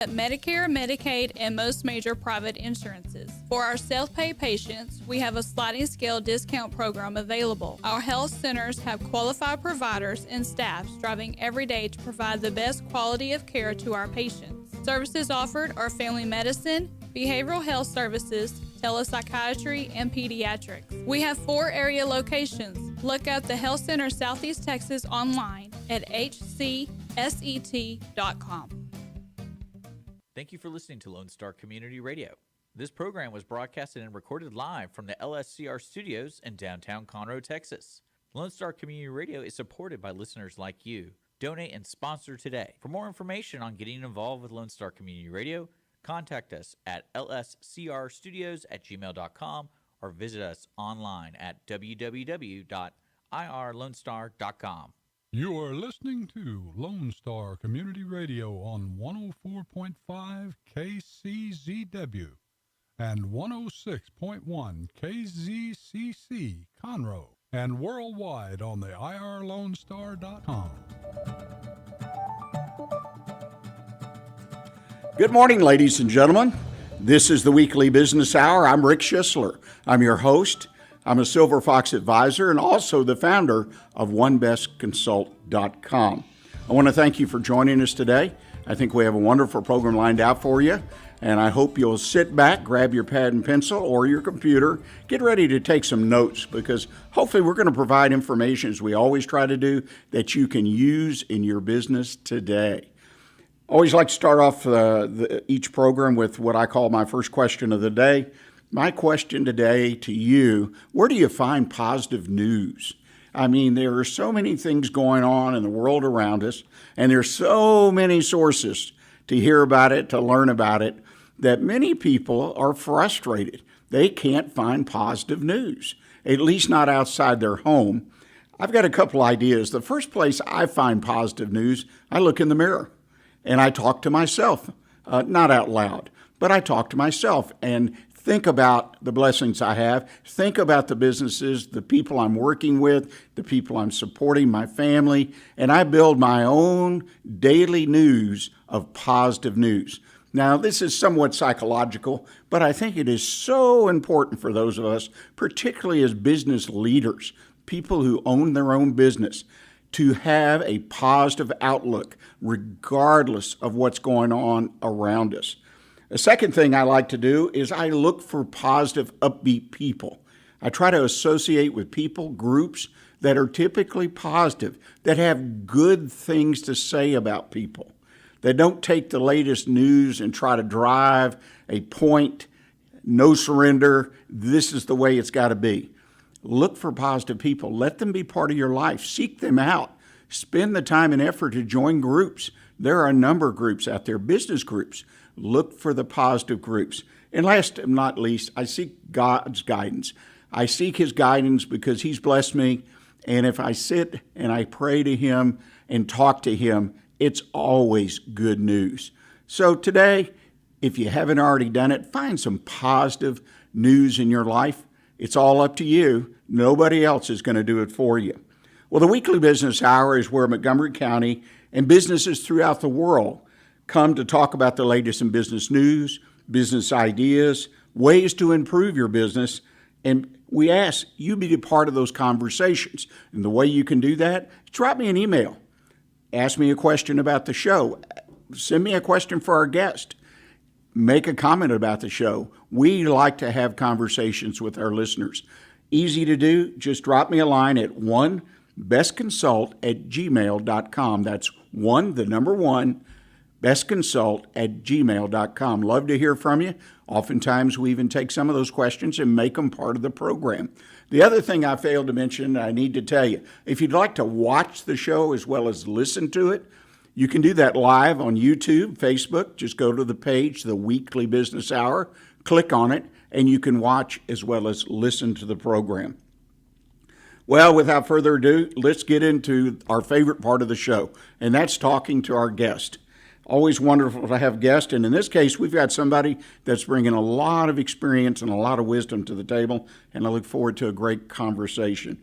Medicare, Medicaid, and most major private insurances. For our self-pay patients, we have a sliding scale discount program available. Our health centers have qualified providers and staff striving every day to provide the best quality of care to our patients. Services offered are family medicine, behavioral health services, telepsychiatry, and pediatrics. We have 4 area locations. Look up the Health Center Southeast Texas online at hcset.com. Thank you for listening to Lone Star Community Radio. This program was broadcasted and recorded live from the LSCR studios in downtown Conroe, Texas. Lone Star Community Radio is supported by listeners like you. Donate and sponsor today. For more information on getting involved with Lone Star Community Radio, contact us at lscrstudios@gmail.com or visit us online at www.irlonestar.com. You are listening to Lone Star Community Radio on 104.5 KCZW and 106.1 KZCC Conroe and worldwide on the irlonestar.com. Good morning, ladies and gentlemen. This is the Weekly Business Hour. I'm Rick Schissler. I'm your host. I'm a Silver Fox advisor and also the founder of OneBestConsult.com. I want to thank you for joining us today. I think we have a wonderful program lined out for you, and I hope you'll sit back, grab your pad and pencil or your computer, get ready to take some notes, because hopefully we're going to provide information, as we always try to do, that you can use in your business today. Always like to start off each program with what I call my first question of the day. My question today to you: where do you find positive news? I mean, there are so many things going on in the world around us, and there's so many sources to hear about it, to learn about it, that many people are frustrated. They can't find positive news, at least not outside their home. I've got a couple ideas. The first place I find positive news, I look in the mirror and I talk to myself, not out loud, but I talk to myself and think about the blessings I have, think about the businesses, the people I'm working with, the people I'm supporting, my family, and I build my own daily news of positive news. Now, this is somewhat psychological, but I think it is so important for those of us, particularly as business leaders, people who own their own business, to have a positive outlook regardless of what's going on around us. The second thing I like to do is I look for positive, upbeat people. I try to associate with people, groups that are typically positive, that have good things to say about people, that don't take the latest news and try to drive a point, no surrender, this is the way it's got to be. Look for positive people. Let them be part of your life. Seek them out. Spend the time and effort to join groups. There are a number of groups out there, business groups. Look for the positive groups. And last but not least, I seek God's guidance. I seek His guidance because He's blessed me. And if I sit and I pray to Him and talk to Him, it's always good news. So today, if you haven't already done it, find some positive news in your life. It's all up to you. Nobody else is going to do it for you. Well, the Weekly Business Hour is where Montgomery County and businesses throughout the world come to talk about the latest in business news, business ideas, ways to improve your business, and we ask you be a part of those conversations. And the way you can do that, drop me an email. Ask me a question about the show. Send me a question for our guest. Make a comment about the show. We like to have conversations with our listeners. Easy to do. Just drop me a line at onebestconsult@gmail.com. That's the number one, bestconsult@gmail.com. Love to hear from you. Oftentimes, we even take some of those questions and make them part of the program. The other thing I failed to mention, I need to tell you, if you'd like to watch the show as well as listen to it, you can do that live on YouTube, Facebook. Just go to the page, The Weekly Business Hour, click on it, and you can watch as well as listen to the program. Well, without further ado, let's get into our favorite part of the show, and that's talking to our guest. Always wonderful to have guests, and in this case, we've got somebody that's bringing a lot of experience and a lot of wisdom to the table, and I look forward to a great conversation.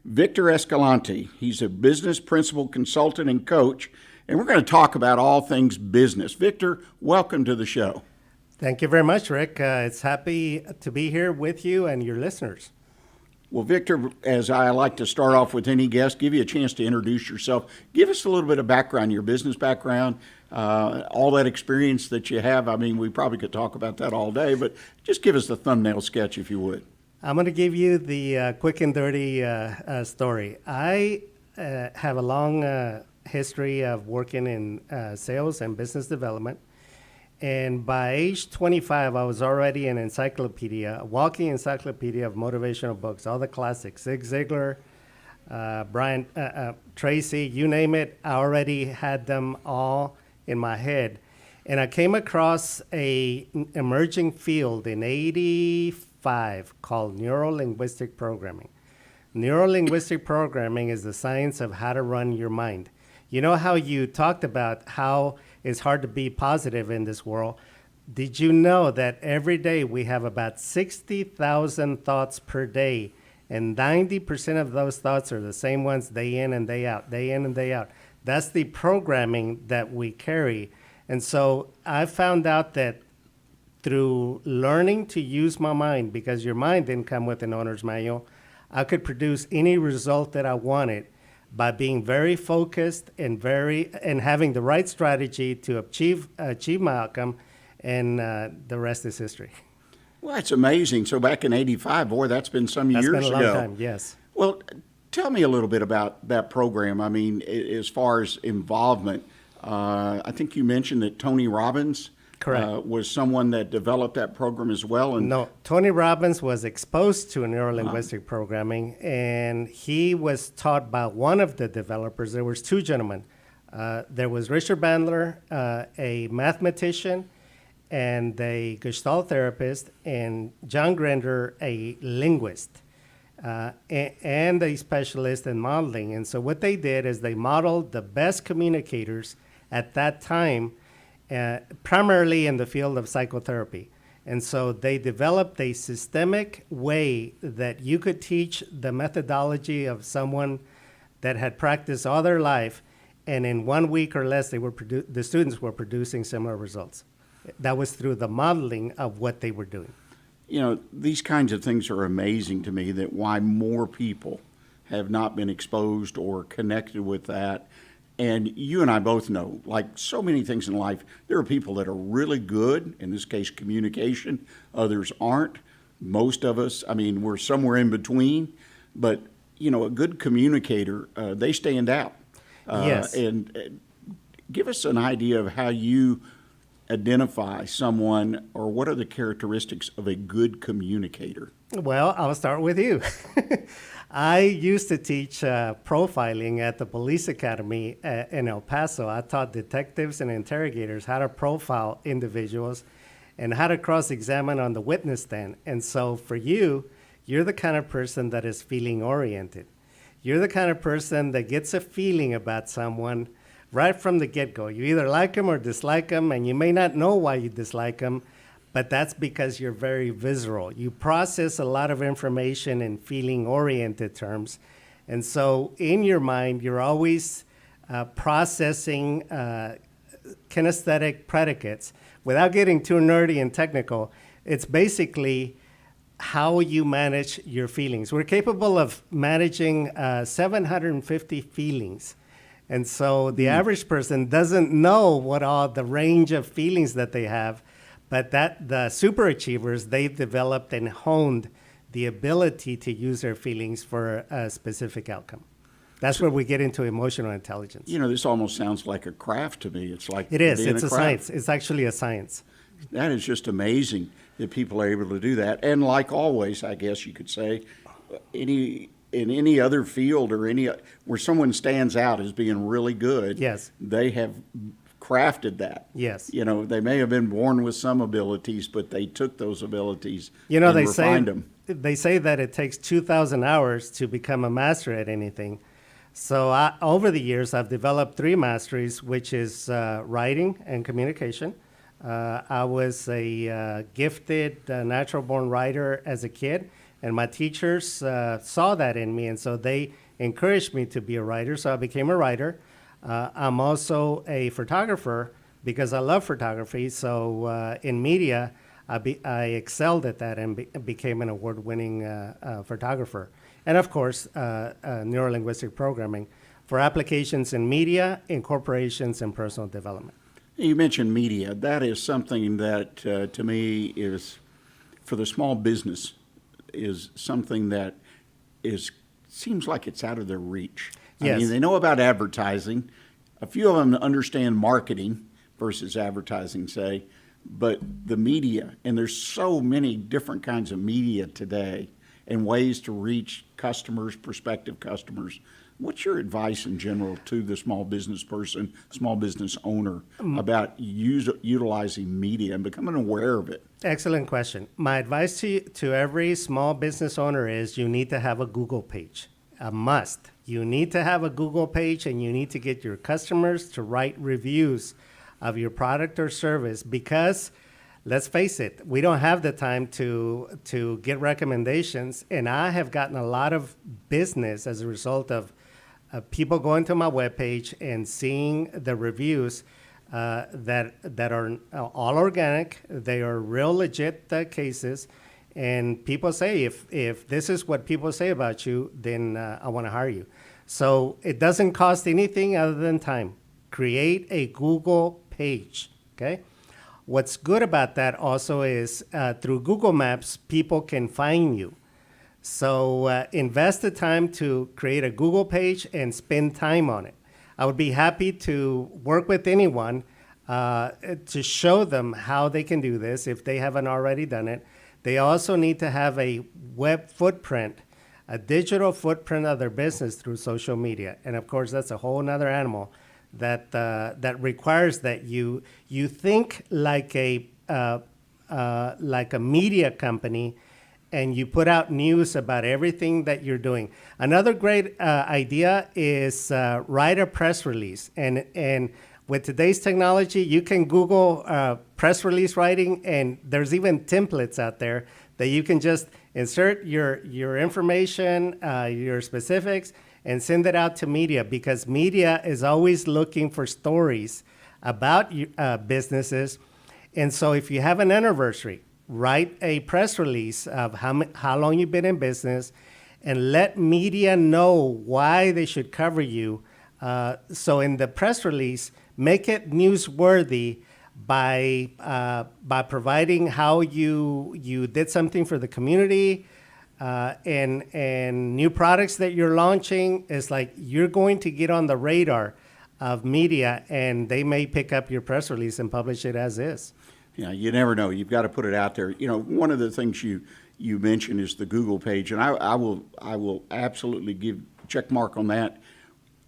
Victor Escalante, he's a business principal consultant and coach, and we're going to talk about all things business. Victor, welcome to the show. Thank you very much, Rick. It's happy to be here with you and your listeners. Well, Victor, as I like to start off with any guest, give you a chance to introduce yourself. Give us a little bit of background, your business background, all that experience that you have. I mean, we probably could talk about that all day, but just give us the thumbnail sketch, if you would. I'm going to give you the quick and dirty story. I have a long history of working in sales and business development. And by age 25, I was already an encyclopedia, a walking encyclopedia of motivational books, all the classics, Zig Ziglar, Brian Tracy, you name it. I already had them all in my head. And I came across a emerging field in '85 called neuro-linguistic programming. Neuro-linguistic programming is the science of how to run your mind. You know how you talked about how it's hard to be positive in this world? Did you know that every day we have about 60,000 thoughts per day, and 90% of those thoughts are the same ones day in and day out, day in and day out? That's the programming that we carry. And so I found out that through learning to use my mind, because your mind didn't come with an owner's manual, I could produce any result that I wanted by being very focused and having the right strategy to achieve my outcome, and the rest is history. Well, that's amazing. So back in '85, boy, that's been some years ago. That's been a long time, yes. Well, tell me a little bit about that program. I mean, as far as involvement, I think you mentioned that Tony Robbins was someone that developed that program as well. And no, Tony Robbins was exposed to neuro-linguistic programming, and he was taught by one of the developers. There was two gentlemen. There was Richard Bandler, a mathematician and a Gestalt therapist, and John Grinder, a linguist, and a specialist in modeling. And so what they did is they modeled the best communicators at that time, primarily in the field of psychotherapy. And so they developed a systemic way that you could teach the methodology of someone that had practiced all their life, and in 1 week or less, the students were producing similar results. That was through the modeling of what they were doing. You know, these kinds of things are amazing to me, that why more people have not been exposed or connected with that. And you and I both know, like so many things in life, there are people that are really good, in this case communication, others aren't. Most of us, I mean, we're somewhere in between, but, you know, a good communicator, they stand out. Yes. And give us an idea of how you identify someone, or what are the characteristics of a good communicator? Well, I'll start with you. I used to teach profiling at the police academy in El Paso. I taught detectives and interrogators how to profile individuals and how to cross-examine on the witness stand. And so for you, you're the kind of person that is feeling-oriented. You're the kind of person that gets a feeling about someone right from the get-go. You either like them or dislike them, and you may not know why you dislike them, but that's because you're very visceral. You process a lot of information in feeling-oriented terms. And so in your mind, you're always processing kinesthetic predicates. Without getting too nerdy and technical, it's basically how you manage your feelings. We're capable of managing 750 feelings. And so the average person doesn't know what all the range of feelings that they have, but that the superachievers, they've developed and honed the ability to use their feelings for a specific outcome. That's where we get into emotional intelligence. You know, this almost sounds like a craft to me. It's like it is. It's a craft. science. It's actually a science. That is just amazing that people are able to do that. And like always, I guess you could say, in any other field or where someone stands out as being really good, yes, they have crafted that. Yes. You know, they may have been born with some abilities, but they took those abilities and refined them. They say that it takes 2,000 hours to become a master at anything. So over the years, I've developed 3 masteries, which is writing and communication. I was a gifted, natural-born writer as a kid, and my teachers saw that in me, and so they encouraged me to be a writer, so I became a writer. I'm also a photographer because I love photography. So in media, I excelled at that and became an award-winning photographer. And of course, neurolinguistic programming for applications in media, in corporations, and personal development. You mentioned media. That is something that, to me, is for the small business, is something that seems like it's out of their reach. Yes. I mean, they know about advertising. A few of them understand marketing versus advertising, say, but the media, and there's so many different kinds of media today and ways to reach customers, prospective customers. What's your advice in general to the small business person, small business owner about utilizing media and becoming aware of it? Excellent question. My advice to every small business owner is you need to have a Google page, a must. You need to have a Google page, and you need to get your customers to write reviews of your product or service because, let's face it, we don't have the time to get recommendations. And I have gotten a lot of business as a result of people going to my webpage and seeing the reviews that are all organic. They are real legit cases. And people say, if this is what people say about you, then I want to hire you. So it doesn't cost anything other than time. Create a Google page, okay? What's good about that also is through Google Maps, people can find you. So invest the time to create a Google page and spend time on it. I would be happy to work with anyone to show them how they can do this if they haven't already done it. They also need to have a web footprint, a digital footprint of their business through social media. And of course, that's a whole nother animal that requires that you think like a media company, and you put out news about everything that you're doing. Another great idea is write a press release. And with today's technology, you can Google press release writing, and there's even templates out there that you can just insert your information, your specifics, and send it out to media, because media is always looking for stories about businesses. And so if you have an anniversary, write a press release of how long you've been in business and let media know why they should cover you. So in the press release, make it newsworthy by providing how you did something for the community, and new products that you're launching. Is like you're going to get on the radar of media, and they may pick up your press release and publish it as is. Yeah, you never know. You've got to put it out there. You know, one of the things you mentioned is the Google page, and I will absolutely give check mark on that.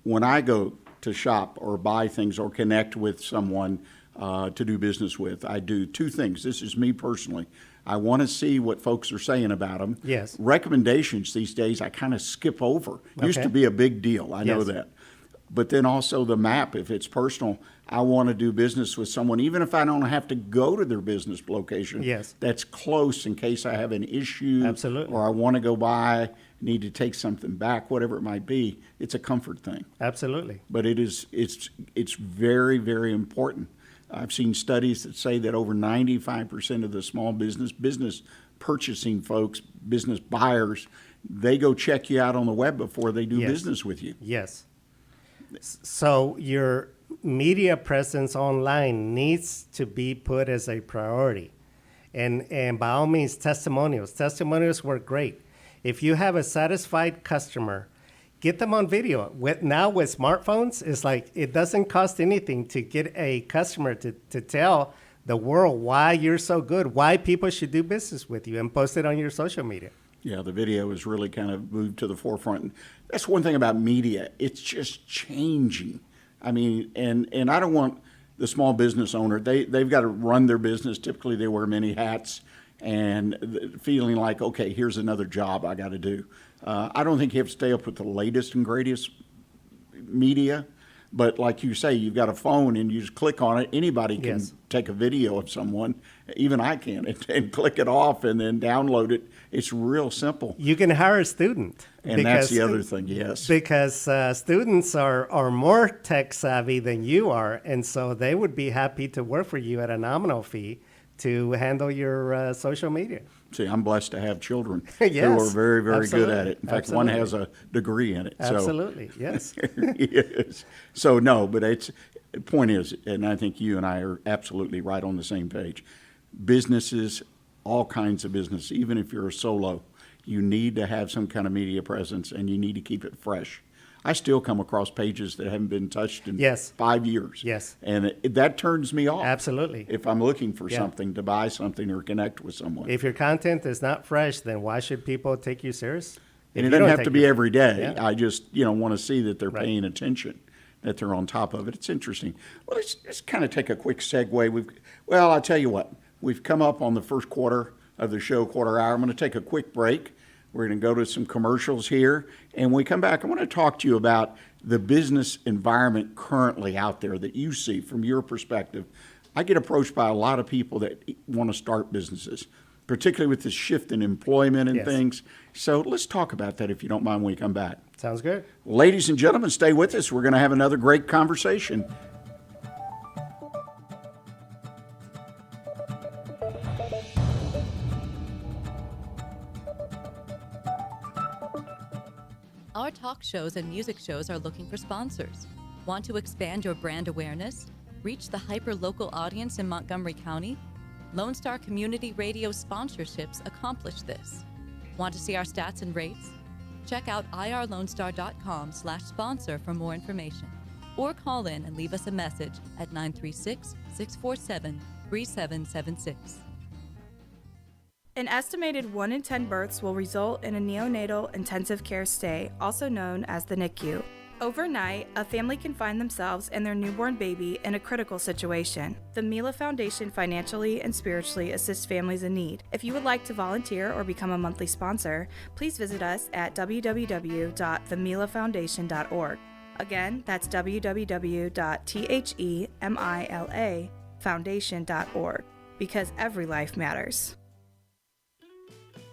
When I go to shop or buy things or connect with someone to do business with, I do two things. This is me personally. I want to see what folks are saying about them. Yes. Recommendations these days I kind of skip over. Used to be a big deal. I know that. But then also the map, if it's personal, I want to do business with someone, even if I don't have to go to their business location. Yes. That's close in case I have an issue. Absolutely. Or I want to go by, need to take something back, whatever it might be. It's a comfort thing. Absolutely. But it's very, very important. I've seen studies that say that over 95% of the small business purchasing folks, business buyers, they go check you out on the web before they do business with you. Yes. So your media presence online needs to be put as a priority. And by all means, testimonials. Testimonials work great. If you have a satisfied customer, get them on video. Now with smartphones, it's like it doesn't cost anything to get a customer to tell the world why you're so good, why people should do business with you, and post it on your social media. Yeah, the video has really kind of moved to the forefront. And that's one thing about media. It's just changing. I mean, and I don't want the small business owner, they've got to run their business. Typically they wear many hats and feeling like, okay, here's another job I got to do. I don't think you have to stay up with the latest and greatest media, But like you say, you've got a phone and you just click on it. Anybody can Yes. take a video of someone, even I can, and click it off and then download it. It's real simple. You can hire a student. And that's the other thing, yes. Because students are more tech savvy than you are, and so they would be happy to work for you at a nominal fee to handle your social media. See, I'm blessed to have children Yes, who are very, very good absolutely, at it. In fact, one has a degree in it. Absolutely, yes. Yes. So no, but the point is, and I think you and I are absolutely right on the same page. Businesses, all kinds of business, even if you're a solo, you need to have some kind of media presence and you need to keep it fresh. I still come across pages that haven't been touched in Yes. 5 years. Yes. And that turns me off. Absolutely. If I'm looking for Yeah. something, to buy something or connect with someone. If your content is not fresh, then why should people take you serious? And If it you doesn't don't have take to be it- every day. Yeah. I just, want to see that they're Right. paying attention, that they're on top of it. It's interesting. Well, let's kind of take a quick segue. I'll tell you what. We've come up on the first quarter of the show, quarter hour. I'm going to take a quick break. We're going to go to some commercials here. And when we come back, I want to talk to you about the business environment currently out there that you see from your perspective. I get approached by a lot of people that want to start businesses, particularly with this shift in employment and Yes. things. So let's talk about that if you don't mind when we come back. Sounds good. Ladies and gentlemen, stay with us. We're going to have another great conversation. Our talk shows and music shows are looking for sponsors. Want to expand your brand awareness? Reach the hyper-local audience in Montgomery County? Lone Star Community Radio sponsorships accomplish this. Want to see our stats and rates? Check out irlonestar.com/sponsor for more information. Or call in and leave us a message at 936-647-3776. An estimated 1 in 10 births will result in a neonatal intensive care stay, also known as the NICU. Overnight, a family can find themselves and their newborn baby in a critical situation. The Mila Foundation financially and spiritually assists families in need. If you would like to volunteer or become a monthly sponsor, please visit us at www.themilafoundation.org. Again, that's www.themilafoundation.org, because every life matters.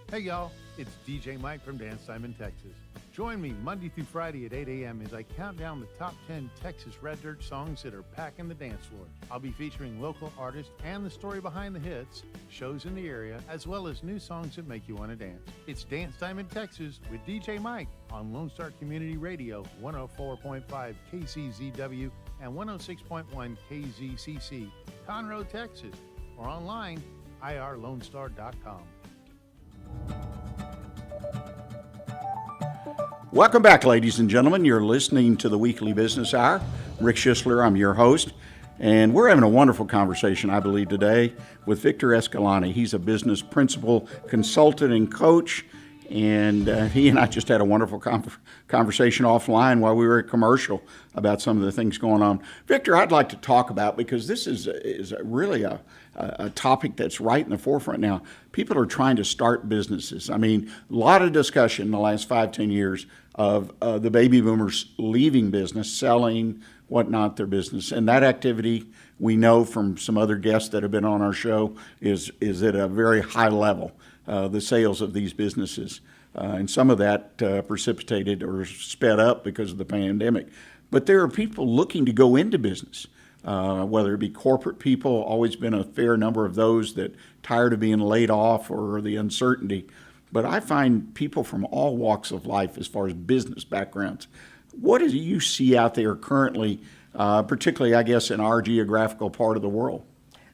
Hey y'all, it's DJ Mike from Dance Time in Texas. Join me Monday through Friday at 8 a.m. as I count down the top 10 Texas Red Dirt songs that are packing the dance floor. I'll be featuring local artists and the story behind the hits, shows in the area, as well as new songs that make you want to dance. It's Dance Time in Texas with DJ Mike on Lone Star Community Radio, 104.5 KCZW and 106.1 KZCC, Conroe, Texas, or online, irlonestar.com. Welcome back, ladies and gentlemen. You're listening to the Weekly Business Hour. Rick Schissler, I'm your host. And we're having a wonderful conversation, I believe, today with Victor Escalante. He's a business principal, consultant, and coach. And he and I just had a wonderful conversation offline while we were at commercial about some of the things going on. Victor, I'd like to talk about, because this is really a topic that's right in the forefront now. People are trying to start businesses. I mean, a lot of discussion in the last 5-10 years of the baby boomers leaving business, selling, whatnot, their business. And that activity, we know from some other guests that have been on our show, is at a very high level. The sales of these businesses. And some of that precipitated or sped up because of the pandemic. But there are people looking to go into business, whether it be corporate people, always been a fair number of those that tired of being laid off or the uncertainty. But I find people from all walks of life as far as business backgrounds. What do you see out there currently, particularly, I guess, in our geographical part of the world?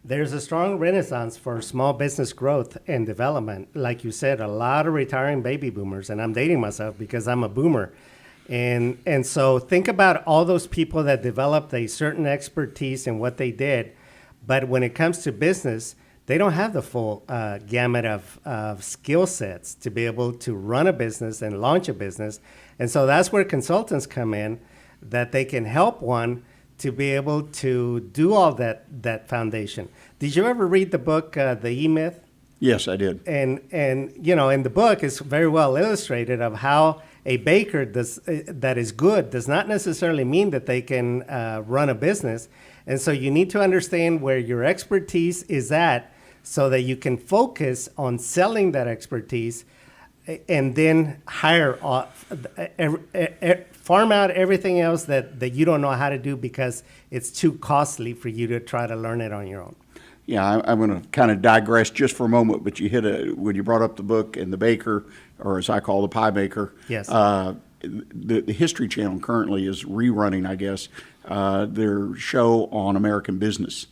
There's a strong renaissance for small business growth and development. Like you said, a lot of retiring baby boomers, and I'm dating myself because I'm a boomer. And so think about all those people that developed a certain expertise in what they did, but when it comes to business, they don't have the full gamut of skill sets to be able to run a business and launch a business. And so that's where consultants come in, that they can help one to be able to do all that foundation. Did you ever read the book, The E-Myth? Yes, I did. And in the book, it's very well illustrated of how A baker that is good does not necessarily mean that they can run a business. And so you need to understand where your expertise is at so that you can focus on selling that expertise and then farm out everything else that you don't know how to do because it's too costly for you to try to learn it on your own. Yeah, I'm going to kind of digress just for a moment, but you when you brought up the book and the baker, or as I call the pie maker. Yes. The History Channel currently is rerunning, I guess, their show on American business.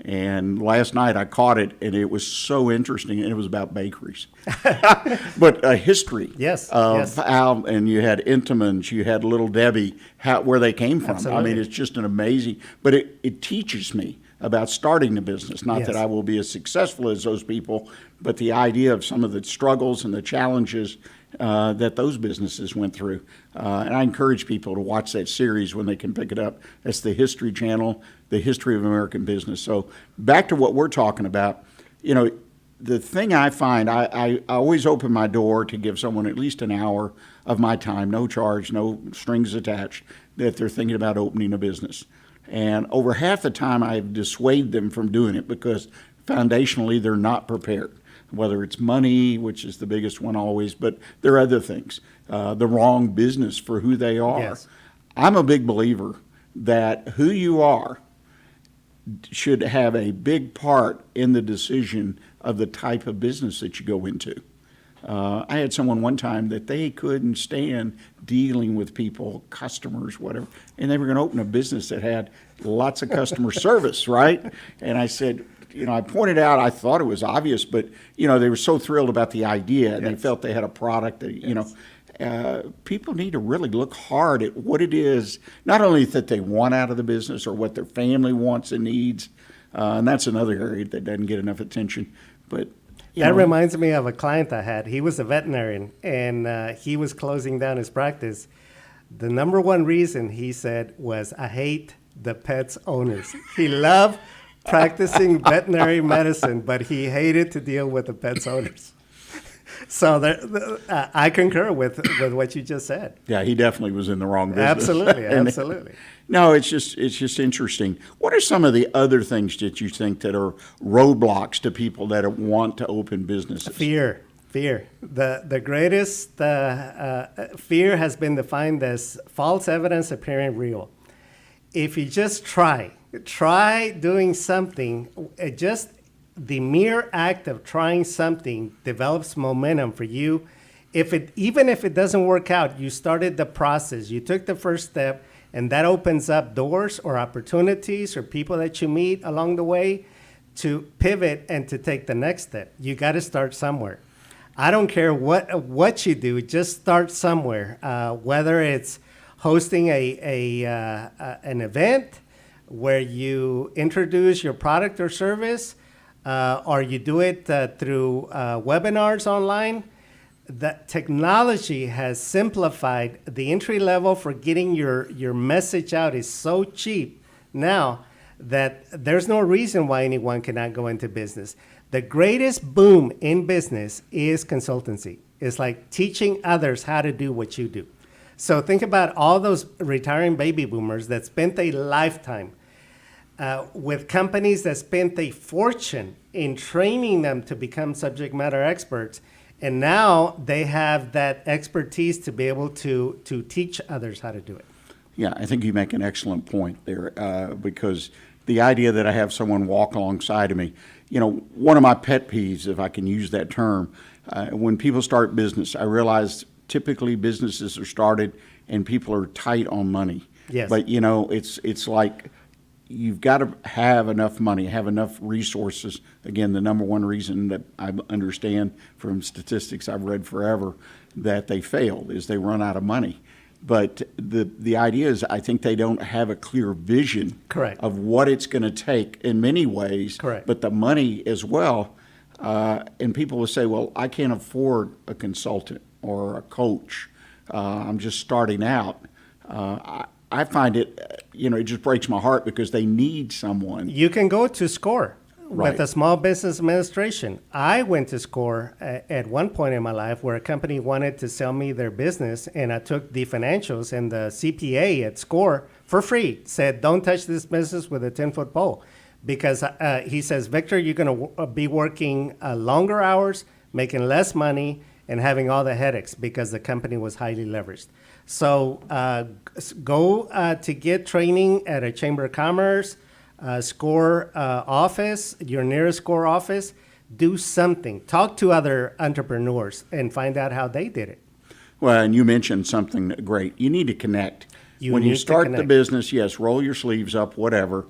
And last night I caught it, and it was so interesting, and it was about bakeries. But a history of how, and you had Entenmann's, you had Little Debbie, where they came from. Absolutely. I mean, it's just an amazing, but it teaches me about starting the business. Not that I will be as successful as those people, but the idea of some of the struggles and the challenges that those businesses went through. And I encourage people to watch that series when they can pick it up. That's the History Channel, The History of American Business. So back to what we're talking about, the thing I find, I always open my door to give someone at least an hour of my time, no charge, no strings attached, that they're thinking about opening a business. And over half the time I dissuade them from doing it because foundationally they're not prepared. Whether it's money, which is the biggest one always, but there are other things. The wrong business for who they are. Yes. I'm a big believer that who you are should have a big part in the decision of the type of business that you go into. I had someone one time that they couldn't stand dealing with people, customers, whatever, and they were going to open a business that had lots of customer service, right? And I said, I pointed out, I thought it was obvious, but, they were so thrilled about the idea, and they felt they had a product that, people need to really look hard at what it is, not only that they want out of the business or what their family wants and needs, and that's another area that doesn't get enough attention, but that reminds me of a client I had. He was a veterinarian, and he was closing down his practice. The number one reason, he said, was, I hate the pet's owners. He loved practicing veterinary medicine, but he hated to deal with the pet's owners. So I concur with what you just said. Yeah, he definitely was in the wrong business. Absolutely, absolutely. No, it's just interesting. What are some of the other things that you think that are roadblocks to people that want to open businesses? Fear. The greatest fear has been defined as false evidence appearing real. If you just try doing something, just the mere act of trying something develops momentum for you. Even if it doesn't work out, you started the process, you took the first step, and that opens up doors or opportunities or people that you meet along the way to pivot and to take the next step. You got to start somewhere. I don't care what you do, just start somewhere. Whether it's hosting an event where you introduce your product or service, or you do it through webinars online. The technology has simplified the entry level for getting your message out is so cheap now that there's no reason why anyone cannot go into business. The greatest boom in business is consultancy. It's like teaching others how to do what you do. So think about all those retiring baby boomers that spent a lifetime with companies that spent a fortune in training them to become subject matter experts. And now they have that expertise to be able to teach others how to do it. Yeah, I think you make an excellent point there, because the idea that I have someone walk alongside of me, one of my pet peeves, if I can use that term, when people start business, I realize typically businesses are started and people are tight on money. Yes. But, it's like you've got to have enough money, have enough resources. Again, the number one reason that I understand from statistics I've read forever that they fail is they run out of money. But the idea is I think they don't have a clear vision Correct. of what it's going to take in many ways, Correct. but the money as well. And people will say, well, I can't afford a consultant or a coach. I'm just starting out. I find it, it just breaks my heart because they need someone. You can go to SCORE. with a small business administration. I went to SCORE at one point in my life where a company wanted to sell me their business, and I took the financials, and the CPA at SCORE for free said, don't touch this business with a 10-foot pole. Because he says, Victor, you're going to be working longer hours, making less money, and having all the headaches because the company was highly leveraged. So go to get training at a Chamber of Commerce, SCORE office, your nearest SCORE office. Do something. Talk to other entrepreneurs and find out how they did it. Well, and you mentioned something great. You need to connect. When you start the business, yes, roll your sleeves up, whatever.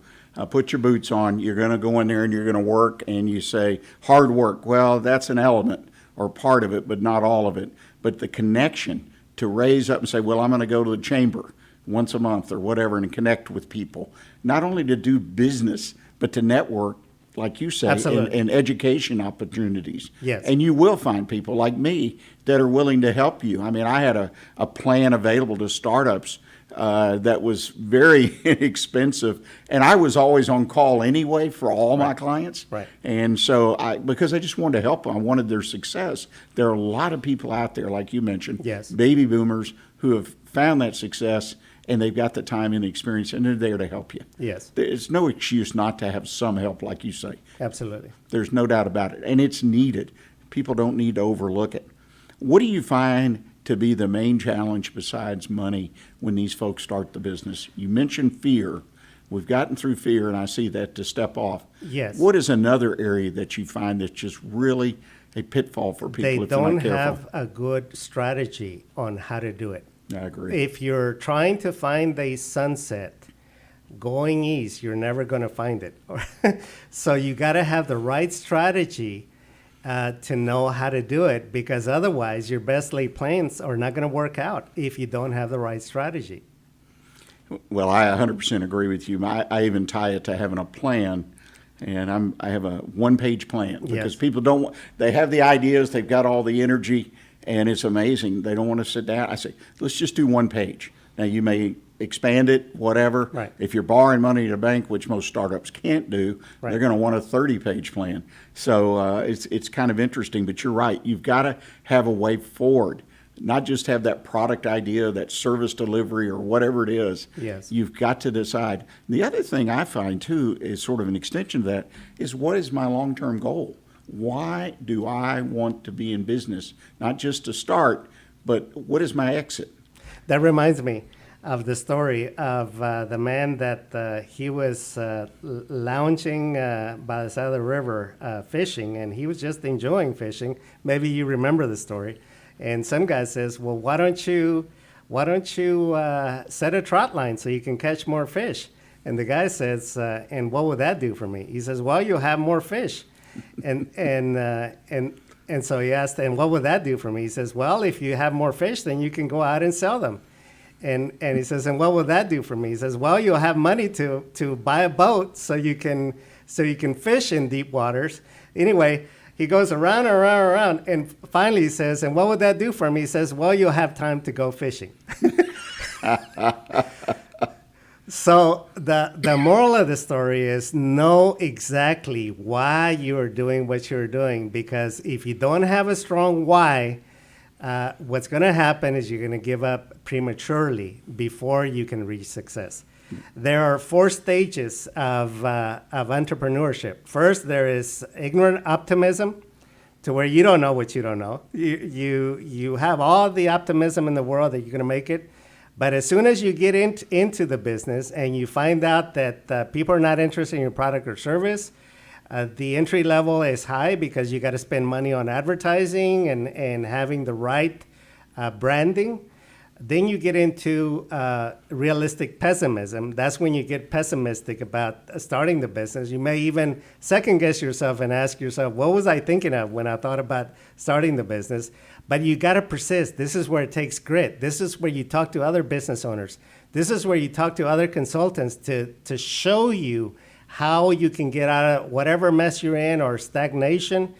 Put your boots on. You're going to go in there and you're going to work, and you say, hard work. Well, that's an element or part of it, but not all of it. But the connection to raise up and say, well, I'm going to go to the chamber once a month or whatever and connect with people, not only to do business, but to network, like you say, and education opportunities. Yes. And you will find people like me that are willing to help you. I mean, I had a plan available to startups that was very inexpensive, and I was always on call anyway for all my clients. Right. And so because I just wanted to help them, I wanted their success. There are a lot of people out there, like you mentioned, yes, baby boomers who have found that success, and they've got the time and the experience, and they're there to help you. Yes. There's no excuse not to have some help, like you say. Absolutely. There's no doubt about it, and it's needed. People don't need to overlook it. What do you find to be the main challenge besides money when these folks start the business? You mentioned fear. We've gotten through fear, and I see that to step off. Yes. What is another area that you find that's just really a pitfall for people if they're not careful? They don't have a good strategy on how to do it. I agree. If you're trying to find a sunset going east, you're never going to find it. So you got to have the right strategy to know how to do it, because otherwise your best laid plans are not going to work out if you don't have the right strategy. Well, I 100% agree with you. I even tie it to having a plan, and I have a one-page plan because people they have the ideas, they've got all the energy, and it's amazing. They don't want to sit down. I say, let's just do one page. Now, you may expand it, whatever. Right. If you're borrowing money at a bank, which most startups can't do, right, they're going to want a 30-page plan. So it's kind of interesting, but you're right. You've got to have a way forward, not just have that product idea, that service delivery, or whatever it is. Yes. You've got to decide. The other thing I find, too, is sort of an extension of that, is what is my long-term goal? Why do I want to be in business? Not just to start, but what is my exit? That reminds me of the story of the man that he was lounging by the side of the river fishing, and he was just enjoying fishing. Maybe you remember the story. And some guy says, well, why don't you set a trot line so you can catch more fish? And the guy says, and what would that do for me? He says, well, you'll have more fish. And so he asked, and what would that do for me? He says, well, if you have more fish, then you can go out and sell them. And he says, and what would that do for me? He says, well, you'll have money to buy a boat so you can fish in deep waters. Anyway, he goes around and around and around, and finally he says, and what would that do for me? He says, well, you'll have time to go fishing. So the moral of the story is know exactly why you are doing what you're doing, because if you don't have a strong why, what's going to happen is you're going to give up prematurely before you can reach success. There are 4 stages of entrepreneurship. First, there is ignorant optimism, to where you don't know what you don't know. You have all the optimism in the world that you're going to make it. But as soon as you get into the business and you find out that people are not interested in your product or service, the entry level is high because you got to spend money on advertising and having the right branding. Then you get into realistic pessimism. That's when you get pessimistic about starting the business. You may even second guess yourself and ask yourself, what was I thinking of when I thought about starting the business? But you got to persist. This is where it takes grit. This is where you talk to other business owners. This is where you talk to other consultants to show you how you can get out of whatever mess you're in or stagnation,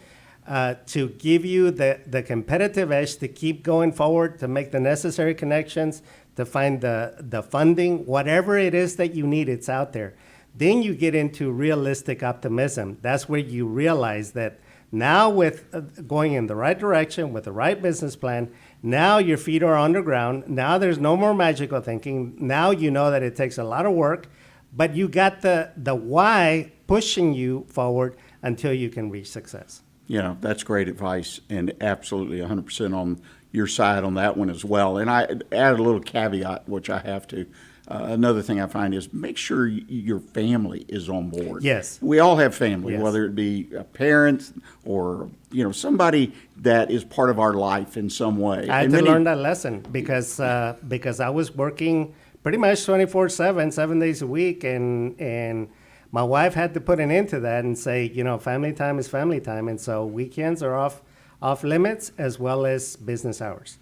to give you the competitive edge to keep going forward, to make the necessary connections, to find the funding, whatever it is that you need, it's out there. Then you get into realistic optimism. That's where you realize that now with going in the right direction, with the right business plan, now your feet are on the ground. Now there's no more magical thinking. Now you know that it takes a lot of work, but you got the why pushing you forward until you can reach success. Yeah, that's great advice, and absolutely 100% on your side on that one as well. And I add a little caveat, which I have to. Another thing I find is make sure your family is on board. Yes. We all have family, Yes. whether it be a parent or somebody that is part of our life in some way. I had to learn that lesson because I was working pretty much 24/7, 7 days a week, and my wife had to put an end to that and say, family time is family time, and so weekends are off limits as well as business hours.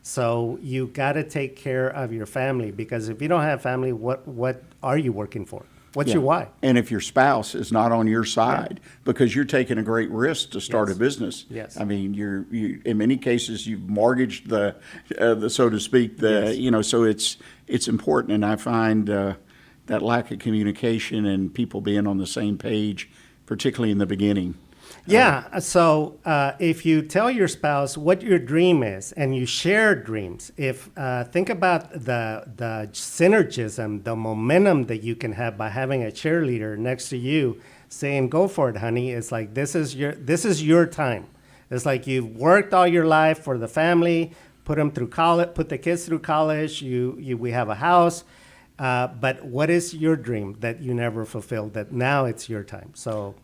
So you got to take care of your family, because if you don't have family, what are you working for? What's your why? And if your spouse is not on your side, because you're taking a great risk to start a business. Yes. I mean, you in many cases you've mortgaged the so to speak, so it's important. And I find that lack of communication and people being on the same page, particularly in the beginning. Yeah. So if you tell your spouse what your dream is and you share dreams, if think about the synergism, the momentum that you can have by having a cheerleader next to you saying, "Go for it, honey." It's like this is your time. It's like you've worked all your life for the family, put them through college, put the kids through college. We have a house. But what is your dream that you never fulfilled? That now it's your time. So,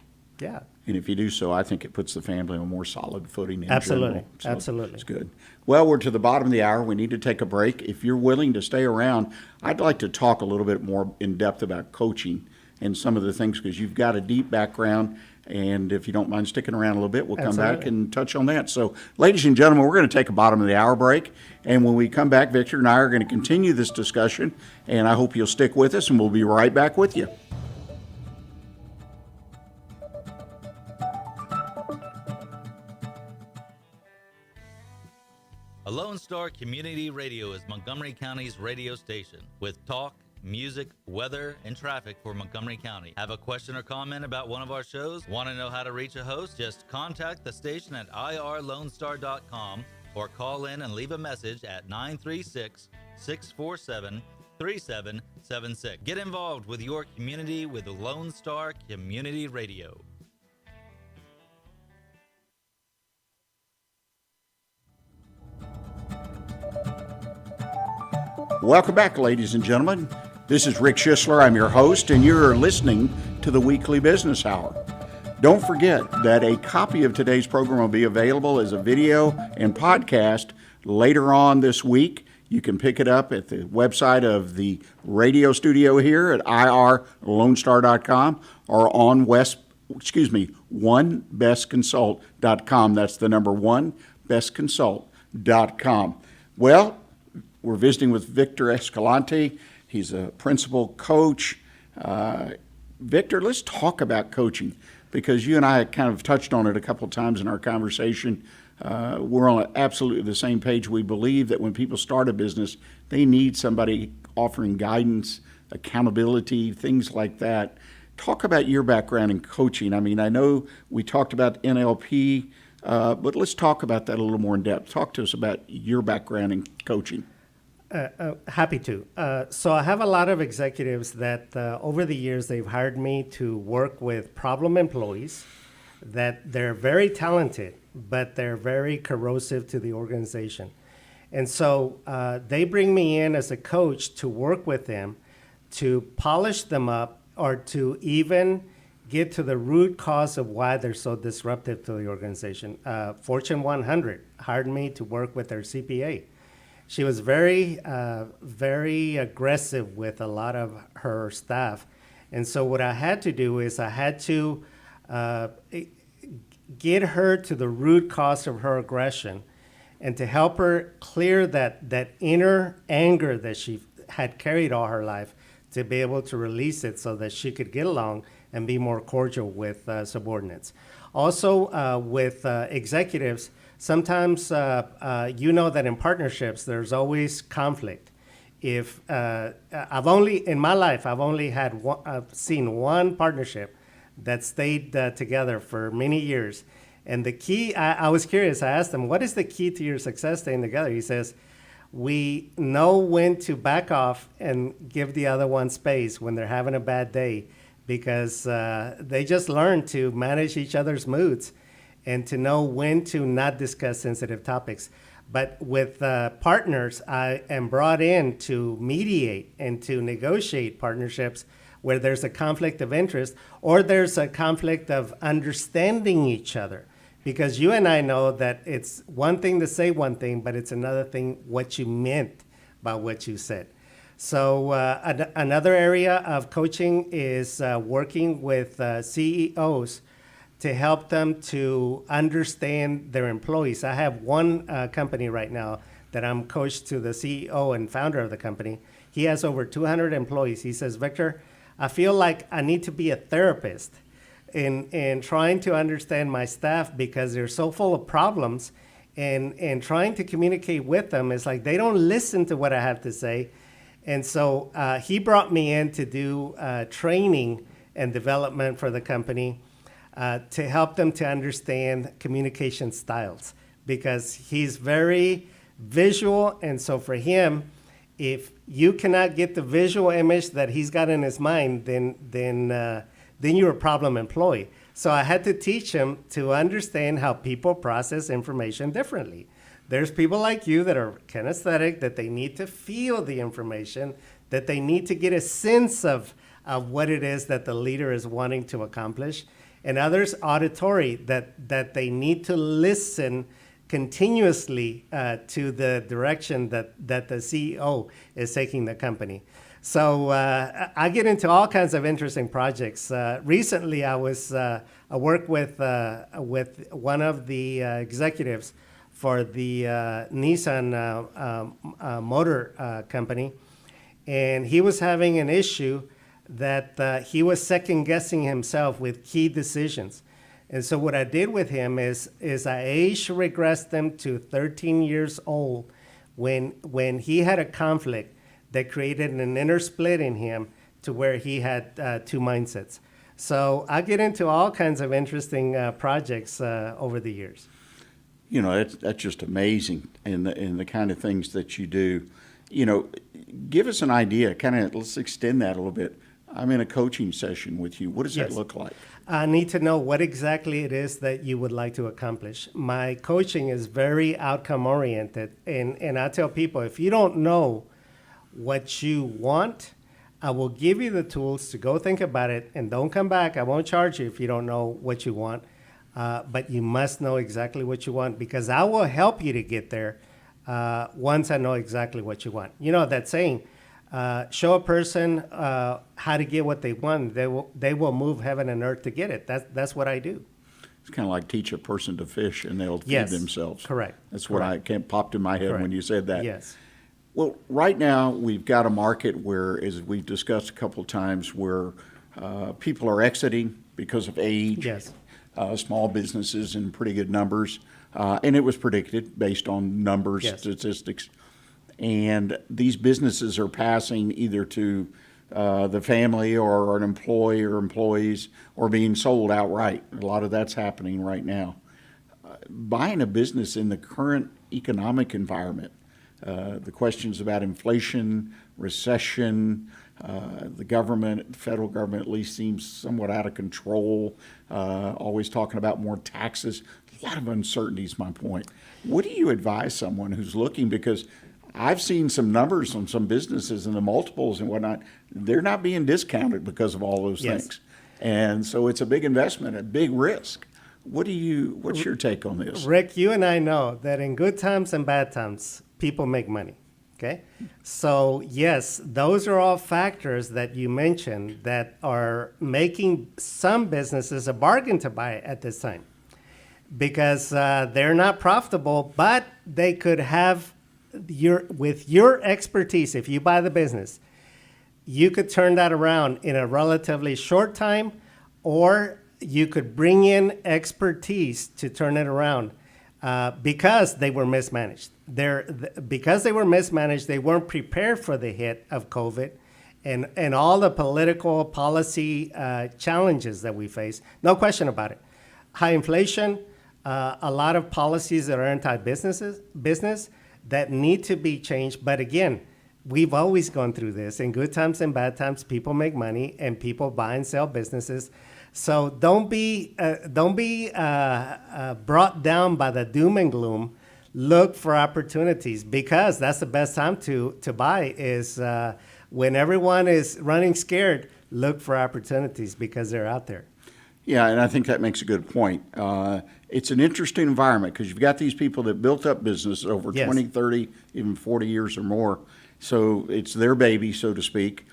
yeah. And if you do so, I think it puts the family on a more solid footing in Absolutely. general. So Absolutely. It's good. Well, we're to the bottom of the hour. We need to take a break. If you're willing to stay around, I'd like to talk a little bit more in depth about coaching and some of the things, because you've got a deep background. And if you don't mind sticking around a little bit, we'll come back and touch on that. So, ladies and gentlemen, we're going to take a bottom of the hour break. And when we come back, Victor and I are going to continue this discussion. And I hope you'll stick with us, and we'll be right back with you. Lone Star Community Radio is Montgomery County's radio station with talk, music, weather, and traffic for Montgomery County. Have a question or comment about one of our shows? Want to know how to reach a host? Just contact the station at irlonestar.com or call in and leave a message at 936-647-3776. Get involved with your community with Lone Star Community Radio. Welcome back, ladies and gentlemen. This is Rick Schissler. I'm your host, and you're listening to the Weekly Business Hour. Don't forget that a copy of today's program will be available as a video and podcast later on this week. You can pick it up at the website of the radio studio here at irlonestar.com or on onebestconsult.com. That's the number onebestconsult.com. Well, we're visiting with Victor Escalante. He's a principal coach. Victor, let's talk about coaching, because you and I kind of touched on it a couple of times in our conversation. We're on absolutely the same page. We believe that when people start a business, they need somebody offering guidance, accountability, things like that. Talk about your background in coaching. I mean, I know we talked about NLP, but let's talk about that a little more in depth. Talk to us about your background in coaching. Happy to. So I have a lot of executives that over the years, they've hired me to work with problem employees that they're very talented, but they're very corrosive to the organization. And so they bring me in as a coach to work with them, to polish them up, or to even get to the root cause of why they're so disruptive to the organization. Fortune 100 hired me to work with their CPA. She was very aggressive with a lot of her staff. And so what I had to do is I had to get her to the root cause of her aggression and to help her clear that inner anger that she had carried all her life, to be able to release it so that she could get along and be more cordial with subordinates. Also with executives, sometimes you know that in partnerships there's always conflict. If I've only in my life I've only had one, I've seen one partnership that stayed together for many years. And the key, I was curious. I asked him, "What is the key to your success staying together?" He says, "We know when to back off and give the other one space when they're having a bad day, because they just learn to manage each other's moods and to know when to not discuss sensitive topics." But with partners, I am brought in to mediate and to negotiate partnerships where there's a conflict of interest or there's a conflict of understanding each other. Because you and I know that it's one thing to say one thing, but it's another thing what you meant by what you said. So another area of coaching is working with CEOs to help them to understand their employees. I have one company right now that I'm coached to the CEO and founder of the company. He has over 200 employees. He says, "Victor, I feel like I need to be a therapist in trying to understand my staff because they're so full of problems, and trying to communicate with them is like they don't listen to what I have to say." And so he brought me in to do training and development for the company to help them to understand communication styles, because he's very visual. And so for him, if you cannot get the visual image that he's got in his mind, then you're a problem employee. So I had to teach him to understand how people process information differently. There's people like you that are kinesthetic, that they need to feel the information, that they need to get a sense of what it is that the leader is wanting to accomplish. And others auditory, that they need to listen continuously to the direction that the CEO is taking the company. So I get into all kinds of interesting projects. Recently, I worked with one of the executives for the Nissan motor company, and he was having an issue that he was second guessing himself with key decisions. And so what I did with him is I age regressed him to 13 years old when he had a conflict that created an inner split in him to where he had two mindsets. So I get into all kinds of interesting projects over the years. You know, that's just amazing in the kind of things that you do. You know, give us an idea, let's extend that a little bit. I'm in a coaching session with you. What does that look like? I need to know what exactly it is that you would like to accomplish. My coaching is very outcome oriented. And I tell people, if you don't know what you want, I will give you the tools to go think about it, and don't come back. I won't charge you if you don't know what you want. But you must know exactly what you want, because I will help you to get there once I know exactly what you want. You know that saying, show a person how to get what they want, they will move heaven and earth to get it. That's what I do. It's kind of like teach a person to fish and they'll feed themselves. Correct. That's what popped in my head when you said that. Yes. Well, right now we've got a market where, as we've discussed a couple of times, where people are exiting because of age. Yes. Small businesses in pretty good numbers. And it was predicted based on numbers, statistics. And these businesses are passing either to the family or an employee or employees, or being sold outright. A lot of that's happening right now. Buying a business in the current economic environment, the questions about inflation, recession, the government, the federal government at least, seems somewhat out of control, always talking about more taxes. A lot of uncertainty is my point. What do you advise someone who's looking? Because I've seen some numbers on some businesses and the multiples and whatnot. They're not being discounted because of all those things. And so it's a big investment, a big risk. What's your take on this? Rick, you and I know that in good times and bad times, people make money. Okay? So yes, those are all factors that you mentioned that are making some businesses a bargain to buy at this time, because they're not profitable, but they could have with your expertise. If you buy the business, you could turn that around in a relatively short time, or you could bring in expertise to turn it around because they were mismanaged. because they were mismanaged, they weren't prepared for the hit of COVID and all the political policy challenges that we face. No question about it. High inflation, a lot of policies that are anti-business that need to be changed. But again, we've always gone through this. In good times and bad times, people make money and people buy and sell businesses. So don't be brought down by the doom and gloom. Look for opportunities, because that's the best time to buy is when everyone is running scared. Look for opportunities because they're out there. Yeah, and I think that makes a good point. It's an interesting environment because you've got these people that built up business over Yes. 20, 30, even 40 years or more. So it's their baby, so to speak.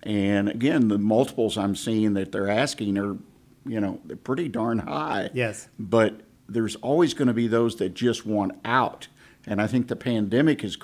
And again, the multiples I'm seeing that they're asking are, they're pretty darn high. Yes. But there's always going to be those that just want out. And I think the pandemic has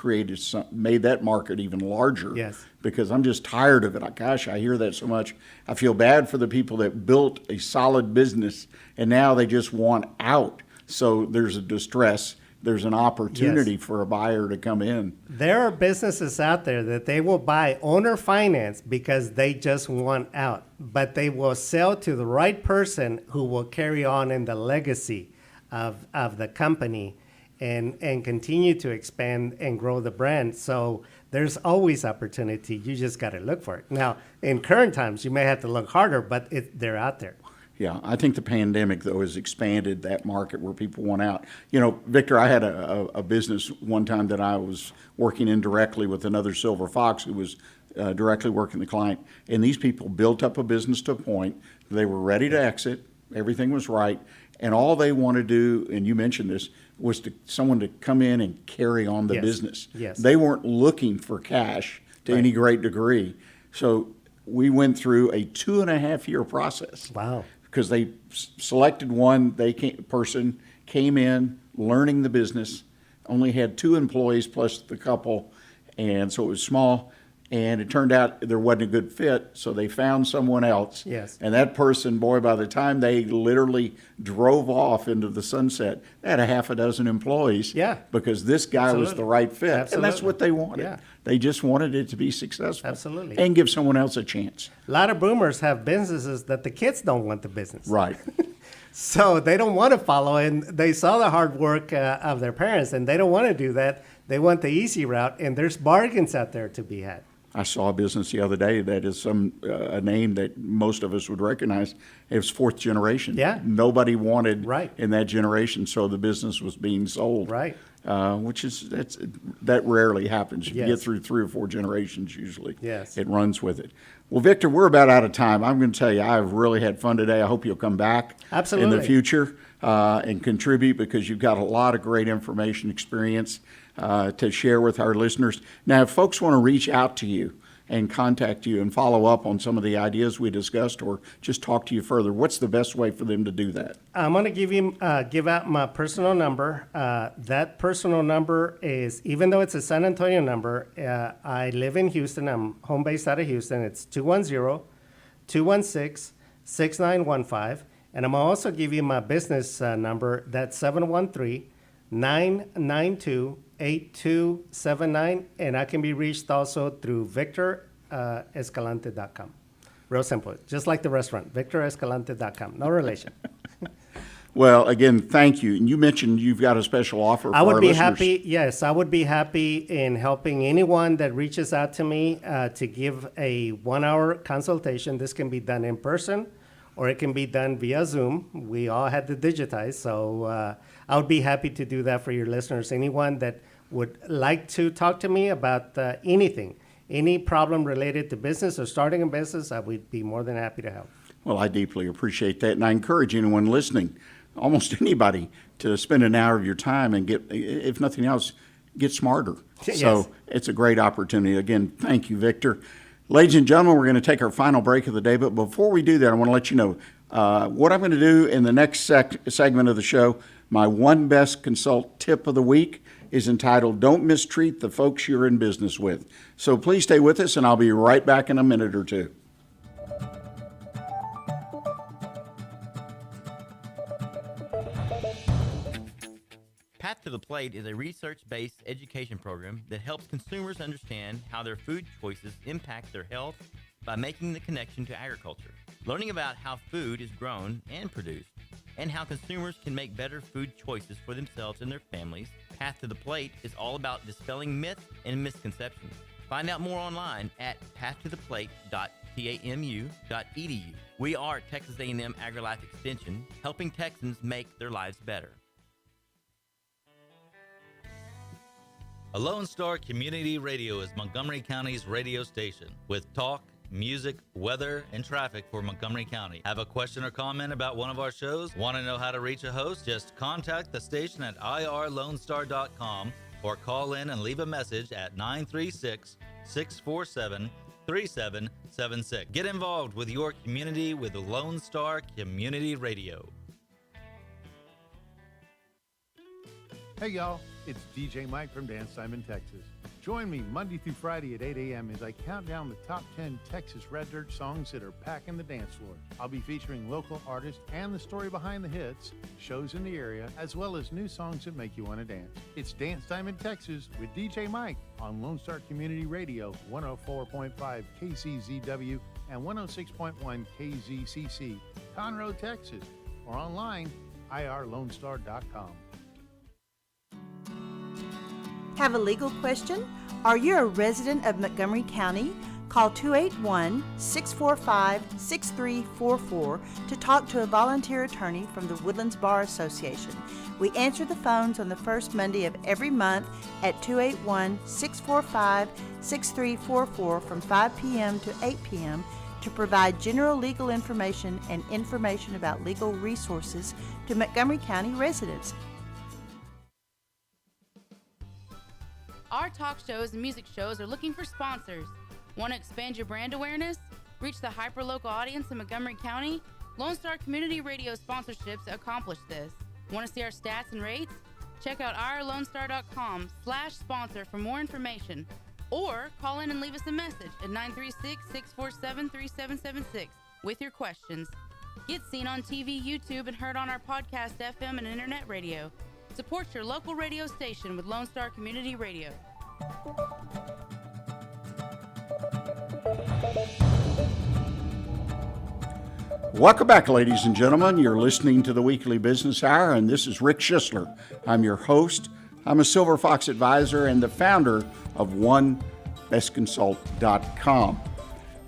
made that market even larger. Yes. Because I'm just tired of it. Gosh, I hear that so much. I feel bad for the people that built a solid business and now they just want out. So there's a distress. There's an opportunity for a buyer to come in. There are businesses out there that they will buy owner finance because they just want out, but they will sell to the right person who will carry on in the legacy of the company and continue to expand and grow the brand. So there's always opportunity. You just got to look for it. Now, in current times, you may have to look harder, but they're out there. Yeah, I think the pandemic, though, has expanded that market where people want out. Victor, I had a business one time that I was working indirectly with another Silver Fox who was directly working the client. And these people built up a business to a point. They were ready to exit. Everything was right. And all they want to do, and you mentioned this, was someone to come in and carry on the business. Yes. They weren't looking for cash to any great degree. So we went through a 2.5-year process. Wow. Because they selected one, person came in, learning the business, only had 2 employees plus the couple, and so it was small. And it turned out there wasn't a good fit, so they found someone else. Yes. And that person, boy, by the time they literally drove off into the sunset, they had a half a dozen employees. Yeah. Because this guy was the right fit. Absolutely. And that's what they wanted. Yeah. They just wanted it to be successful. Absolutely. And give someone else a chance. A lot of boomers have businesses that the kids don't want the business. Right. So they don't want to follow, and they saw the hard work of their parents, and they don't want to do that. They want the easy route, and there's bargains out there to be had. I saw a business the other day that is a name that most of us would recognize. It was 4th generation. Yeah. Nobody wanted Right. in that generation, so the business was being sold. Right. Which is that rarely happens. If you Yes. get through 3 or 4 generations, usually Yes. it runs with it. Well, Victor, we're about out of time. I'm going to tell you, I've really had fun today. I hope you'll come back in Absolutely. the future and contribute because you've got a lot of great information, experience to share with our listeners. Now, if folks want to reach out to you and contact you and follow up on some of the ideas we discussed or just talk to you further, what's the best way for them to do that? I'm going to give out my personal number. That personal number is, even though it's a San Antonio number, I live in Houston. I'm home based out of Houston. It's 210-216-6915. And I'm going to also give you my business number. That's 713-992-8279. And I can be reached also through VictorEscalante.com. Real simple. Just like the restaurant, VictorEscalante.com. No relation. Well, again, thank you. And you mentioned you've got a special offer for I would our be listeners. happy. Yes, I would be happy in helping anyone that reaches out to me to give a 1-hour consultation. This can be done in person, or it can be done via Zoom. We all had to digitize, so I would be happy to do that for your listeners. Anyone that would like to talk to me about anything, any problem related to business or starting a business, I would be more than happy to help. Well, I deeply appreciate that, and I encourage anyone listening, almost anybody, to spend an hour of your time and get, if nothing else, get smarter. Yes. So it's a great opportunity. Again, thank you, Victor. Ladies and gentlemen, we're going to take our final break of the day, but before we do that, I want to let you know what I'm going to do in the next segment of the show. My One Best Consult tip of the week is entitled, Don't Mistreat the Folks You're in Business With. So please stay with us, and I'll be right back in a minute or two. Path to the Plate is a research-based education program that helps consumers understand how their food choices impact their health by making the connection to agriculture. Learning about how food is grown and produced, and how consumers can make better food choices for themselves and their families, Path to the Plate is all about dispelling myths and misconceptions. Find out more online at pathtotheplate.tamu.edu. We are Texas A&M AgriLife Extension, helping Texans make their lives better. A Lone Star Community Radio is Montgomery County's radio station with talk, music, weather, and traffic for Montgomery County. Have a question or comment about one of our shows? Want to know how to reach a host? Just contact the station at irlonestar.com or call in and leave a message at 936-647-3776. Get involved with your community with Lone Star Community Radio. Hey y'all, it's DJ Mike from Dan Simon, Texas. Join me Monday through Friday at 8 a.m. as I count down the top 10 Texas Red Dirt songs that are packing the dance floor. I'll be featuring local artists and the story behind the hits, shows in the area, as well as new songs that make you want to dance. It's Dance Time in Texas with DJ Mike on Lone Star Community Radio, 104.5 KCZW and 106.1 KZCC, Conroe, Texas, or online, irlonestar.com. Have a legal question? Are you a resident of Montgomery County? Call 281-645-6344 to talk to a volunteer attorney from the Woodlands Bar Association. We answer the phones on the first Monday of every month at 281-645-6344 from 5 p.m. to 8 p.m. to provide general legal information and information about legal resources to Montgomery County residents. Our talk shows and music shows are looking for sponsors. Want to expand your brand awareness? Reach the hyperlocal audience in Montgomery County? Lone Star Community Radio sponsorships accomplish this. Want to see our stats and rates? Check out irlonestar.com/sponsor for more information. Or call in and leave us a message at 936-647-3776 with your questions. Get seen on TV, YouTube, and heard on our podcast, FM, and internet radio. Support your local radio station with Lone Star Community Radio. Welcome back, ladies and gentlemen. You're listening to the Weekly Business Hour, and this is Rick Schissler. I'm your host. I'm a Silver Fox advisor and the founder of OneBestConsult.com.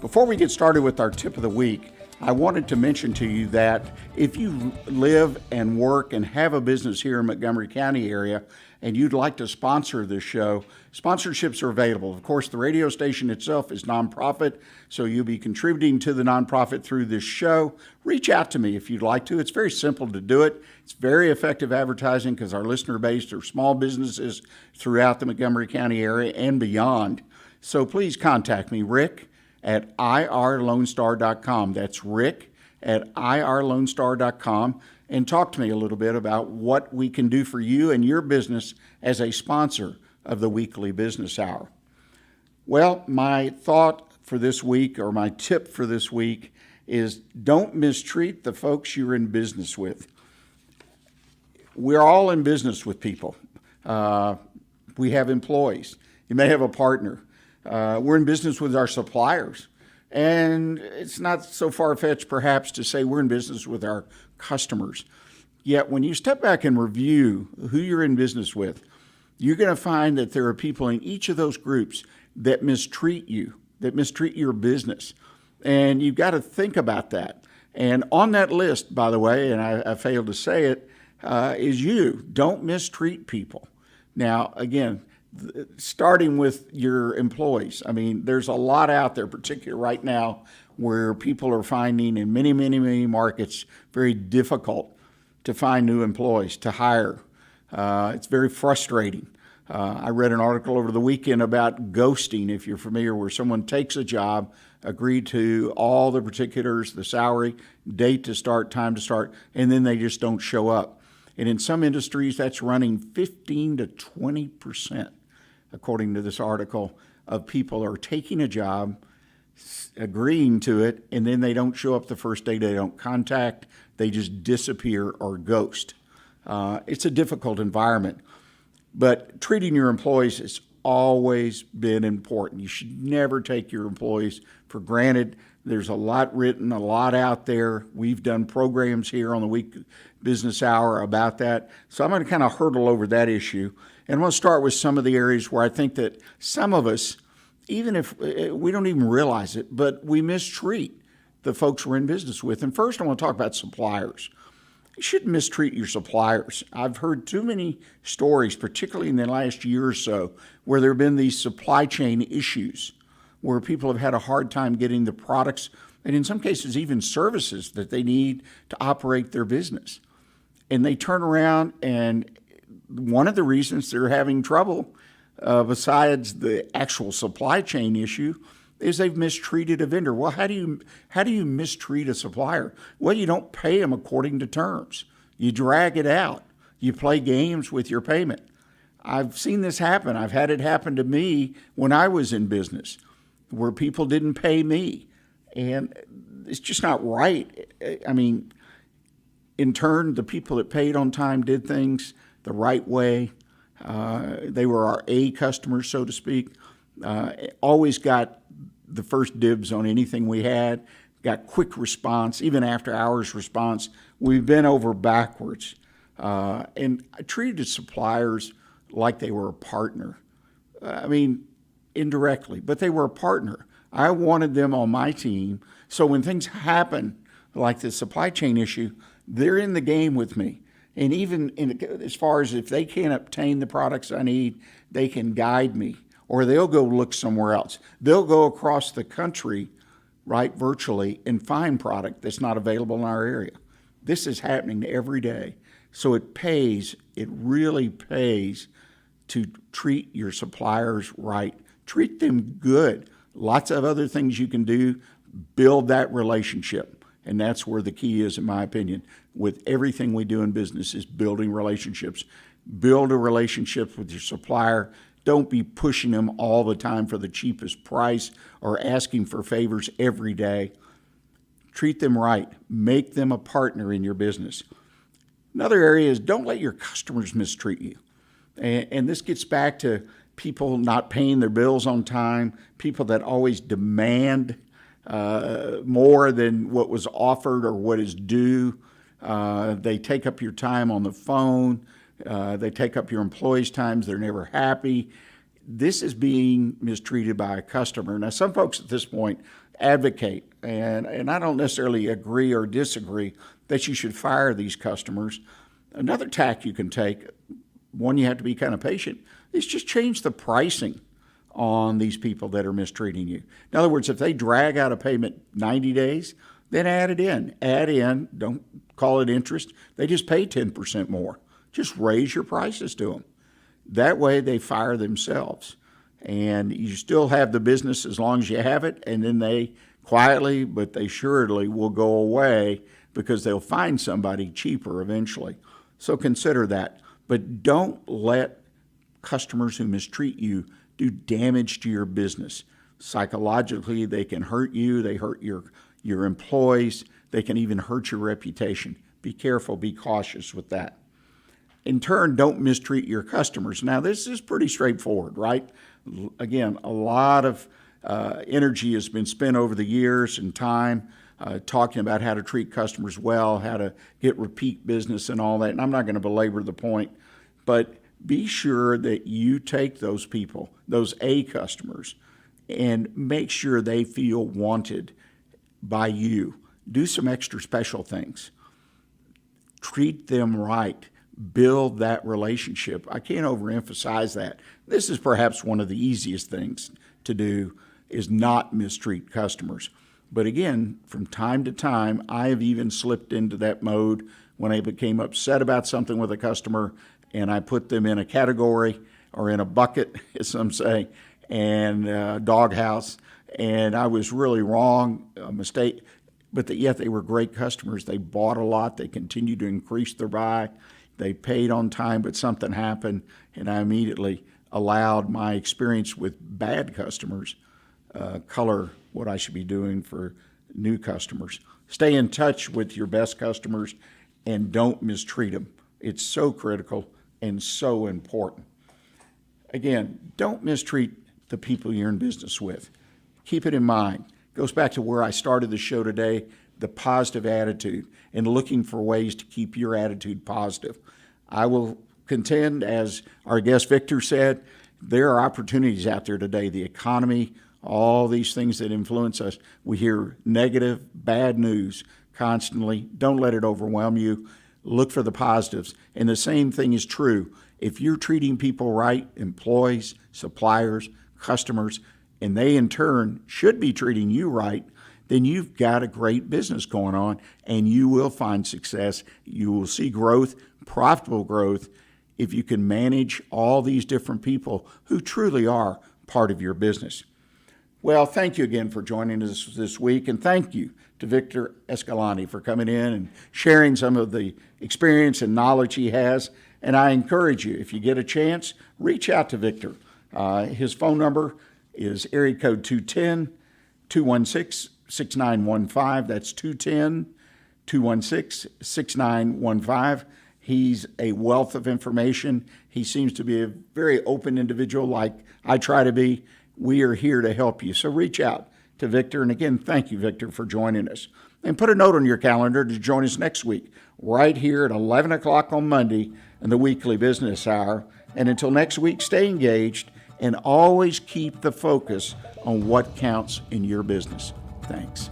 Before we get started with our tip of the week, I wanted to mention to you that if you live and work and have a business here in Montgomery County area and you'd like to sponsor this show, sponsorships are available. Of course, the radio station itself is nonprofit, so you'll be contributing to the nonprofit through this show. Reach out to me if you'd like to. It's very simple to do it. It's very effective advertising because our listener base are small businesses throughout the Montgomery County area and beyond. So please contact me, Rick, at irlonestar.com. That's Rick at irlonestar.com, and talk to me a little bit about what we can do for you and your business as a sponsor of the Weekly Business Hour. Well, my thought for this week, or my tip for this week, is don't mistreat the folks you're in business with. We're all in business with people. We have employees. You may have a partner. We're in business with our suppliers. And it's not so far-fetched, perhaps, to say we're in business with our customers. Yet when you step back and review who you're in business with, you're going to find that there are people in each of those groups that mistreat you, that mistreat your business. And you've got to think about that. And on that list, by the way, and I failed to say it, is you. Don't mistreat people. Now, again, starting with your employees. I mean, there's a lot out there, particularly right now, where people are finding in many, many, many markets very difficult to find new employees, to hire. It's very frustrating. I read an article over the weekend about ghosting, if you're familiar, where someone takes a job, agreed to all the particulars, the salary, date to start, time to start, and then they just don't show up. And in some industries, that's running 15 to 20%. According to this article, of people are taking a job, agreeing to it, and then they don't show up the first day, they don't contact, they just disappear or ghost. It's a difficult environment. But treating your employees has always been important. You should never take your employees for granted. There's a lot written, a lot out there. We've done programs here on the Week Business Hour about that. So I'm going to kind of hurdle over that issue. And I'm going to start with some of the areas where I think that some of us, even if we don't even realize it, but we mistreat the folks we're in business with. And first I want to talk about suppliers. You shouldn't mistreat your suppliers. I've heard too many stories, particularly in the last year or so, where there have been these supply chain issues where people have had a hard time getting the products and in some cases even services that they need to operate their business. And they turn around, and one of the reasons they're having trouble, besides the actual supply chain issue, is they've mistreated a vendor. Well, how do you mistreat a supplier? Well, you don't pay them according to terms. You drag it out. You play games with your payment. I've seen this happen. I've had it happen to me when I was in business, where people didn't pay me. And it's just not right. I mean, in turn, the people that paid on time did things the right way. They were our A customers, so to speak. Always got the first dibs on anything we had, got quick response, even after hours response. We've been over backwards. And I treated suppliers like they were a partner. I mean, indirectly, but they were a partner. I wanted them on my team. So when things happen, like the supply chain issue, they're in the game with me. And even as far as if they can't obtain the products I need, they can guide me, or they'll go look somewhere else. They'll go across the country, right, virtually, and find product that's not available in our area. This is happening every day. So it pays, it really pays to treat your suppliers right. Treat them good. Lots of other things you can do. Build that relationship. And that's where the key is, in my opinion, with everything we do in business, is building relationships. Build a relationship with your supplier. Don't be pushing them all the time for the cheapest price or asking for favors every day. Treat them right. Make them a partner in your business. Another area is don't let your customers mistreat you. And this gets back to people not paying their bills on time, people that always demand more than what was offered or what is due. They take up your time on the phone. They take up your employees' times. They're never happy. This is being mistreated by a customer. Now, some folks at this point advocate, and I don't necessarily agree or disagree, that you should fire these customers. Another tack you can take, one you have to be kind of patient, is just change the pricing on these people that are mistreating you. In other words, if they drag out a payment 90 days, then add it in. Add in, don't call it interest. They just pay 10% more. Just raise your prices to them. That way they fire themselves. And you still have the business as long as you have it, and then they quietly, but they surely will go away because they'll find somebody cheaper eventually. So consider that. But don't let customers who mistreat you do damage to your business. Psychologically, they can hurt you. They hurt your employees. They can even hurt your reputation. Be careful. Be cautious with that. In turn, don't mistreat your customers. Now, this is pretty straightforward, right? Again, a lot of energy has been spent over the years and time talking about how to treat customers well, how to get repeat business and all that. And I'm not going to belabor the point, but be sure that you take those people, those A customers, and make sure they feel wanted by you. Do some extra special things. Treat them right. Build that relationship. I can't overemphasize that. This is perhaps one of the easiest things to do, is not mistreat customers. But again, from time to time, I have even slipped into that mode when I became upset about something with a customer, and I put them in a category or in a bucket, as some say, and doghouse, and I was really wrong, a mistake, but yet they were great customers. They bought a lot. They continued to increase their buy. They paid on time, but something happened, and I immediately allowed my experience with bad customers color what I should be doing for new customers. Stay in touch with your best customers and don't mistreat them. It's so critical and so important. Again, don't mistreat the people you're in business with. Keep it in mind. It goes back to where I started the show today, the positive attitude, and looking for ways to keep your attitude positive. I will contend, as our guest Victor said, there are opportunities out there today. The economy, all these things that influence us. We hear negative, bad news constantly. Don't let it overwhelm you. Look for the positives. And the same thing is true. If you're treating people right, employees, suppliers, customers, and they in turn should be treating you right, then you've got a great business going on and you will find success. You will see growth, profitable growth, if you can manage all these different people who truly are part of your business. Well, thank you again for joining us this week, and thank you to Victor Escalante for coming in and sharing some of the experience and knowledge he has. And I encourage you, if you get a chance, reach out to Victor. His phone number is area code 210-216-6915. That's 210-216-6915. He's a wealth of information. He seems to be a very open individual like I try to be. We are here to help you. So reach out to Victor. And again, thank you, Victor, for joining us. And put a note on your calendar to join us next week, right here at 11 o'clock on Monday in the weekly business hour. And until next week, stay engaged and always keep the focus on what counts in your business. Thanks.